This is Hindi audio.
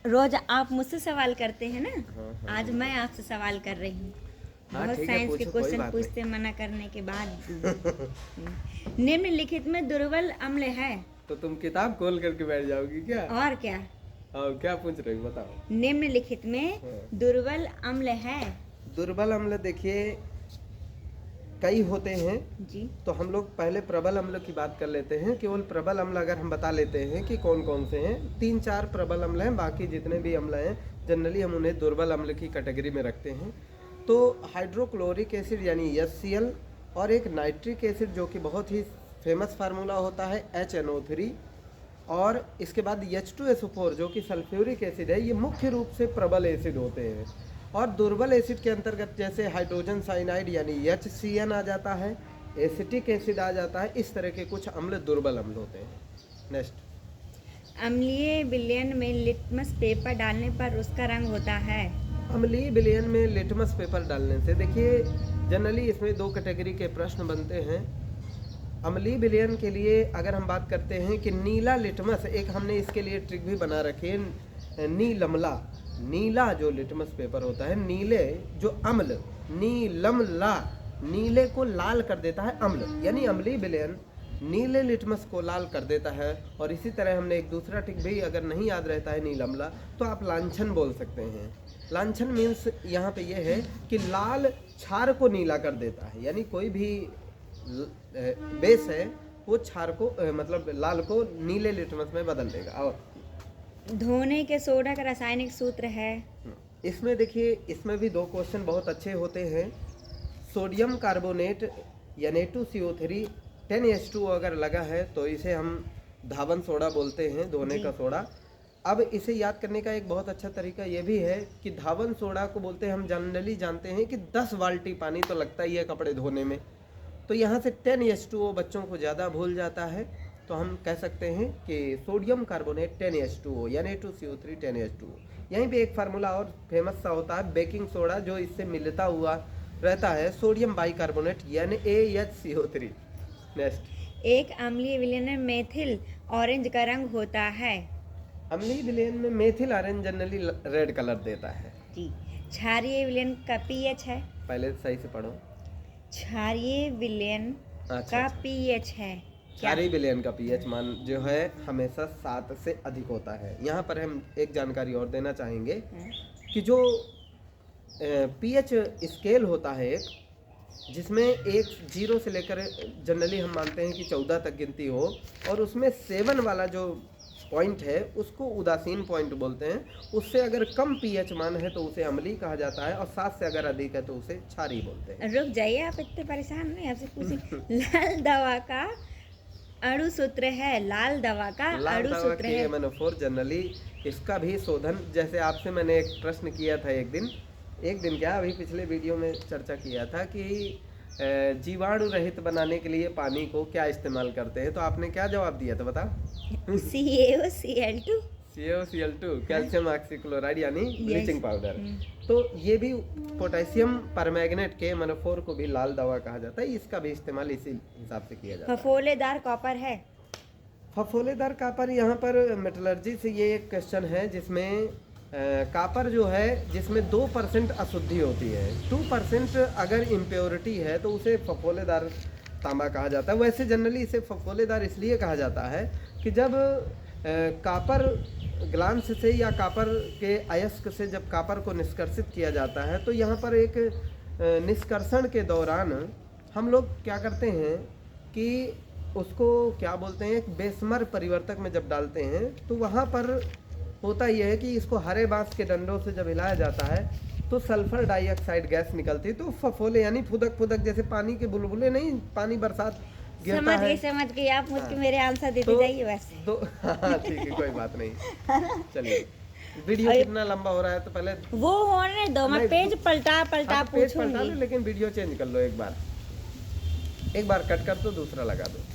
रोज आप मुझसे सवाल करते हैं ना। हाँ, आज मैं आपसे सवाल कर रही हूँ। हाँ, बहुत ठीक है, साइंस के पूछो, कोई क्वेश्चन बात पूछते मना करने के बाद भी। निम्नलिखित में दुर्बल अम्ल है। तो तुम किताब खोल करके बैठ जाओगी क्या? और क्या? और क्या पूछ रही हो बताओ। निम्नलिखित में हाँ। दुर्बल अम्ल है। दुर्बल अम्ल देखिए कई होते हैं, जी तो हम लोग पहले प्रबल अम्ल की बात कर लेते हैं। केवल प्रबल अम्ल अगर हम बता लेते हैं कि कौन कौन से हैं, 3-4 प्रबल अम्ल हैं, बाकी जितने भी अम्ल हैं जनरली हम उन्हें दुर्बल अम्ल की कैटेगरी में रखते हैं। तो हाइड्रोक्लोरिक एसिड यानी HCl और एक नाइट्रिक एसिड जो कि बहुत ही फेमस फार्मूला होता है HNO3, और इसके बाद H2SO4 जो कि सल्फ्यूरिक एसिड है, ये मुख्य रूप से प्रबल एसिड होते हैं। और दुर्बल एसिड के अंतर्गत जैसे हाइड्रोजन साइनाइड यानी HCN आ जाता है, एसिटिक एसिड आ जाता है, इस तरह के कुछ अम्ल दुर्बल अम्ल होते हैं। नेक्स्ट, अम्लीय विलयन में लिटमस पेपर डालने पर उसका रंग होता है। अम्लीय विलयन में लिटमस पेपर डालने से देखिए जनरली इसमें 2 कैटेगरी के प्रश्न बनते हैं। अम्लीय विलयन के लिए अगर हम बात करते हैं कि नीला लिटमस, एक हमने इसके लिए ट्रिक भी बना रखी है, नीलमला, नीला जो लिटमस पेपर होता है, नीले जो अम्ल, नीलमला, नीले को लाल कर देता है अम्ल, यानी अम्लीय विलयन नीले लिटमस को लाल कर देता है। और इसी तरह हमने एक दूसरा ट्रिक भी, अगर नहीं याद रहता है नीलमला, तो आप लांछन बोल सकते हैं। लांछन मीन्स यहाँ पे ये है कि लाल क्षार को नीला कर देता है, यानी कोई भी बेस है वो क्षार को मतलब लाल को नीले लिटमस में बदल देगा। और धोने के सोडा का रासायनिक सूत्र है। इसमें देखिए इसमें भी 2 क्वेश्चन बहुत अच्छे होते हैं। सोडियम कार्बोनेट Na2CO3 10H2 अगर लगा है तो इसे हम धावन सोडा बोलते हैं, धोने का सोडा। अब इसे याद करने का एक बहुत अच्छा तरीका ये भी है कि धावन सोडा को बोलते हैं, हम जनरली जानते हैं कि 10 बाल्टी पानी तो लगता ही है कपड़े धोने में, तो यहाँ से 10H2O बच्चों को ज़्यादा भूल जाता है, तो हम कह सकते हैं कि सोडियम कार्बोनेट 10H2O यानी Na2CO3 10H2O। यहीं पे एक फार्मूला और फेमस सा होता है बेकिंग सोडा, जो इससे मिलता हुआ रहता है, सोडियम बाइकार्बोनेट यानी AHCO3। नेक्स्ट, एक अम्लीय विलयन में मेथिल ऑरेंज का रंग होता है। अम्लीय विलयन में methyl orange generally red colour देता है। जी। क्षारीय विलयन का पीएच है। पहले सही से पढ़ो। क्षारीय विलयन का पीएच है क्या? क्षारीय विलयन का पीएच मान जो है हमेशा 7 से अधिक होता है। यहाँ पर हम एक जानकारी और देना चाहेंगे कि जो पीएच स्केल होता है एक, जिसमें एक 0 से लेकर जनरली हम मानते हैं कि 14 तक गिनती हो, और उसमें 7 वाला जो पॉइंट है उसको उदासीन पॉइंट बोलते हैं। उससे अगर कम पीएच मान है तो उसे अम्लीय कहा जाता है, और 7 से अगर अधिक है तो उसे क्षारीय बोलते हैं। रुक जाइए, आप इतने परेशान नहीं, आपसे पूछे। लाल दवा का अणु सूत्र है। लाल दवा का लाल अणु दवा सूत्र के है। MnO4 जनरली इसका भी शोधन, जैसे आपसे मैंने एक प्रश्न किया था एक दिन क्या अभी पिछले वीडियो में चर्चा किया था कि जीवाणु रहित बनाने के लिए पानी को क्या इस्तेमाल करते हैं, तो आपने क्या जवाब दिया था बताओ? CaOCl2। CaOCl2 कैल्शियम ऑक्सीक्लोराइड यानी ब्लीचिंग पाउडर। तो ये भी पोटेशियम परमैंगनेट के MnO4 को भी लाल दवा कहा जाता है, इसका भी इस्तेमाल इसी हिसाब से किया जाता है। फफोलेदार कॉपर है। फफोलेदार कॉपर, यहाँ पर मेटलर्जी से ये एक क्वेश्चन है जिसमें कॉपर जो है जिसमें 2% अशुद्धि होती है, 2% अगर इम्प्योरिटी है तो उसे फफोलेदार तांबा कहा जाता है। वैसे जनरली इसे फफोलेदार इसलिए कहा जाता है कि जब कॉपर ग्लांस से या कॉपर के अयस्क से जब कॉपर को निष्कर्षित किया जाता है, तो यहाँ पर एक निष्कर्षण के दौरान हम लोग क्या करते हैं कि उसको क्या बोलते हैं, एक बेसमर परिवर्तक में जब डालते हैं तो वहाँ पर होता यह है कि इसको हरे बांस के डंडों से जब हिलाया जाता है तो सल्फर डाइऑक्साइड गैस निकलती है, तो फफोले यानी फुदक फुदक जैसे पानी के बुलबुले नहीं, पानी बरसात गिरता है। समझ गई आप, मुझको मेरे आंसर देते जाइए वैसे। तो हाँ ठीक है, कोई बात नहीं। चलिए, वीडियो कितना लंबा हो रहा है तो पहले वो होने दो, मैं पेज पलटा पेज पलटा लो, लेकिन वीडियो चेंज कर लो एक बार कट कर दो, दूसरा लगा दो।